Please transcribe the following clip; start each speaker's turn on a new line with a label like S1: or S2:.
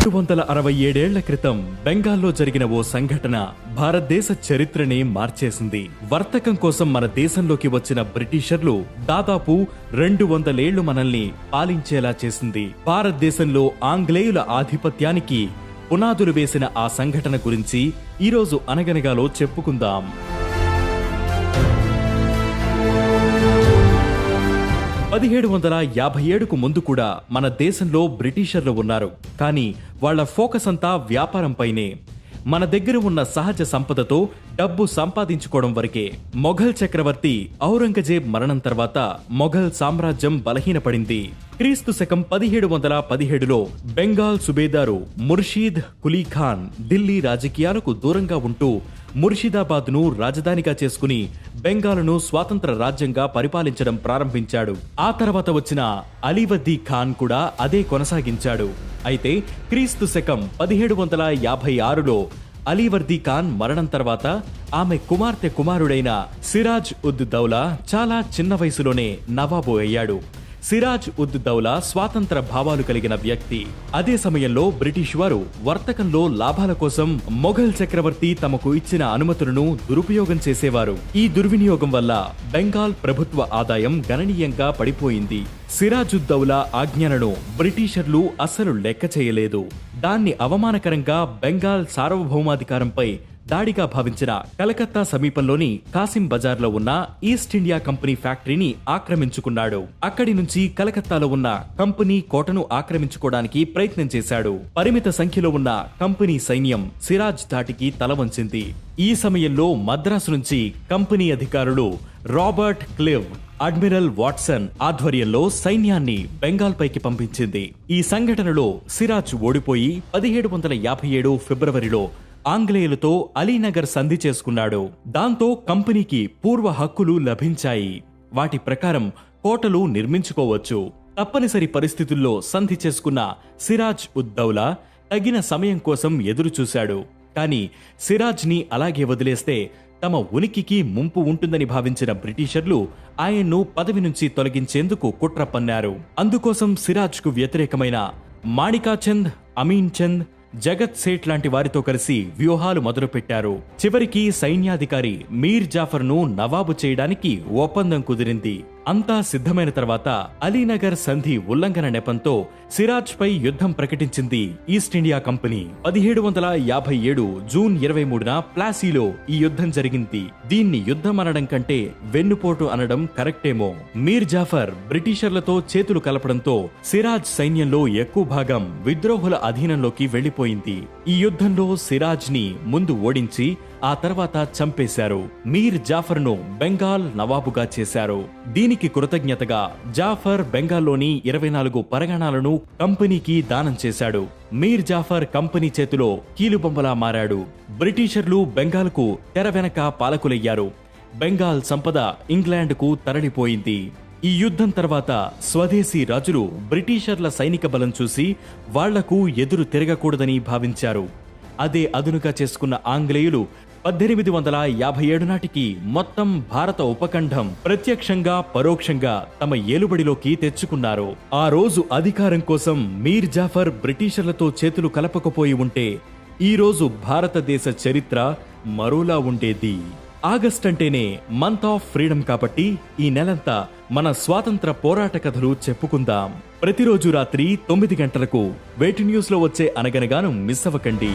S1: 267 ఏళ్ల క్రితం బెంగాల్లో జరిగిన ఓ సంఘటన భారతదేశ చరిత్రనే మార్చేసింది. వర్తకం కోసం మన దేశంలోకి వచ్చిన బ్రిటిషర్లు దాదాపు 200 ఏళ్లు మనల్ని పాలించేలా చేసింది. భారతదేశంలో ఆంగ్లేయుల ఆధిపత్యానికి పునాదులు వేసిన ఆ సంఘటన గురించి ఈరోజు అనగనగాలో చెప్పుకుందాం. 1757కు ముందు కూడా మన దేశంలో బ్రిటిషర్లు ఉన్నారు. కానీ వాళ్ల ఫోకస్ అంతా వ్యాపారంపైనే. మన దగ్గర ఉన్న సహజ సంపదతో డబ్బు సంపాదించుకోవడం వరకే. మొఘల్ చక్రవర్తి ఔరంగజేబ్ మరణం తర్వాత మొఘల్ సామ్రాజ్యం బలహీనపడింది. క్రీస్తు శకం 1717లో బెంగాల్ సుబేదారు ముర్షీద్ కులీ ఖాన్ ఢిల్లీ రాజకీయాలకు దూరంగా ఉంటూ ముర్షిదాబాద్ను రాజధానిగా చేసుకుని బెంగాల్ను స్వాతంత్ర రాజ్యంగా పరిపాలించడం ప్రారంభించాడు. ఆ తర్వాత వచ్చిన అలీవర్దీ ఖాన్ కూడా అదే కొనసాగించాడు. అయితే క్రీస్తు శకం 1756లో అలీవర్దీ ఖాన్ మరణం తర్వాత ఆమె కుమారుడైన సిరాజ్ ఉద్ దౌలా చాలా చిన్న వయసులోనే నవాబు అయ్యాడు. సిరాజ్ ఉద్ దౌలా స్వాతంత్ర భావాలు కలిగిన వ్యక్తి. అదే సమయంలో బ్రిటిష్ వారు వర్తకంలో లాభాల కోసం మొఘల్ చక్రవర్తి తమకు ఇచ్చిన అనుమతులను దురుపయోగం చేసేవారు. ఈ దుర్వినియోగం వల్ల బెంగాల్ ప్రభుత్వ ఆదాయం గణనీయంగా పడిపోయింది. సిరాజ్ ఉద్ దౌలా ఆజ్ఞలను బ్రిటిషర్లు అస్సలు లెక్క చేయలేదు. దాన్ని అవమానకరంగా బెంగాల్ సార్వభౌమాధికారంపై దాడిగా భావించిన కలకత్తా సమీపంలోని కాసిం బజార్లో ఉన్న ఈస్ట్ ఇండియా కంపెనీ ఫ్యాక్టరీని ఆక్రమించుకున్నాడు. అక్కడి నుంచి కలకత్తాలో ఉన్న కంపెనీ కోటను ఆక్రమించుకోవడానికి ప్రయత్నం చేశాడు. పరిమిత సంఖ్యలో ఉన్న కంపెనీ సైన్యం సిరాజ్ ధాటికి తలవంచింది. ఈ సమయంలో మద్రాసు నుంచి కంపెనీ అధికారులు రాబర్ట్ క్లివ్, అడ్మిరల్ వాట్సన్ ఆధ్వర్యంలో సైన్యాన్ని బెంగాల్ పైకి పంపించింది. ఈ సంఘటనలో సిరాజ్ ఓడిపోయి 1757 ఫిబ్రవరిలో ఆంగ్లేయులతో అలీనగర్ సంధి చేసుకున్నాడు. దాంతో కంపెనీకి పూర్వ హక్కులు లభించాయి. వాటి ప్రకారం కోటలు నిర్మించుకోవచ్చు. తప్పనిసరి పరిస్థితుల్లో సంధి చేసుకున్న సిరాజ్ ఉద్ దౌలా తగిన సమయం కోసం ఎదురుచూశాడు. కానీ సిరాజ్ని అలాగే వదిలేస్తే తమ ఉనికికి ముంపు ఉంటుందని భావించిన బ్రిటిషర్లు ఆయన్ను పదవి నుంచి తొలగించేందుకు కుట్ర పన్నారు. అందుకోసం సిరాజ్కు వ్యతిరేకమైన మాణికాచంద్, అమీన్ చంద్, జగత్ సేట్ లాంటి వారితో కలిసి వ్యూహాలు మొదలుపెట్టారు. చివరికి సైన్యాధికారి మీర్ జాఫర్ను నవాబు చేయడానికి ఒప్పందం కుదిరింది. అంతా సిద్ధమైన తర్వాత అలీనగర్ సంధి ఉల్లంఘన నెపంతో సిరాజ్ పై యుద్ధం ప్రకటించింది ఈస్ట్ ఇండియా కంపెనీ. 1757 జూన్ 23న ప్లాసీలో ఈ యుద్ధం జరిగింది. దీన్ని యుద్ధం అనడం కంటే వెన్నుపోటు అనడం కరెక్టేమో. మీర్ జాఫర్ బ్రిటిషర్లతో చేతులు కలపడంతో సిరాజ్ సైన్యంలో ఎక్కువ భాగం విద్రోహుల అధీనంలోకి వెళ్లిపోయింది. ఈ యుద్ధంలో సిరాజ్ ని ముందు ఓడించి ఆ తర్వాత చంపేశారు. మీర్ జాఫర్ను బెంగాల్ నవాబుగా చేశారు. దీనికి కృతజ్ఞతగా జాఫర్ బెంగాల్లోని 24 పరగణాలను కంపెనీకి దానం చేశాడు. మీర్ జాఫర్ కంపెనీ చేతిలో కీలుబొమ్మలా మారాడు. బ్రిటిషర్లు బెంగాల్కు తెర వెనక పాలకులయ్యారు. బెంగాల్ సంపద ఇంగ్లాండ్కు తరలిపోయింది. ఈ యుద్ధం తర్వాత స్వదేశీ రాజులు బ్రిటిషర్ల సైనిక బలం చూసి వాళ్లకు ఎదురు తిరగకూడదని భావించారు. అదే అదునుగా చేసుకున్న ఆంగ్లేయులు 1857 నాటికి మొత్తం భారత ఉపఖండం ప్రత్యక్షంగా పరోక్షంగా తమ ఏలుబడిలోకి తెచ్చుకున్నారు. ఆ రోజు అధికారం కోసం మీర్ జాఫర్ బ్రిటిషర్లతో చేతులు కలపకపోయి ఉంటే ఈ రోజు భారతదేశ చరిత్ర మరోలా ఉండేది. ఆగస్ట్ అంటేనే మంత్ ఆఫ్ ఫ్రీడమ్ కాబట్టి ఈ నెలంతా మన స్వాతంత్ర పోరాట కథలు చెప్పుకుందాం. ప్రతిరోజు రాత్రి 9 గంటలకు వేటి న్యూస్ లో వచ్చే అనగనగాను మిస్ అవ్వకండి.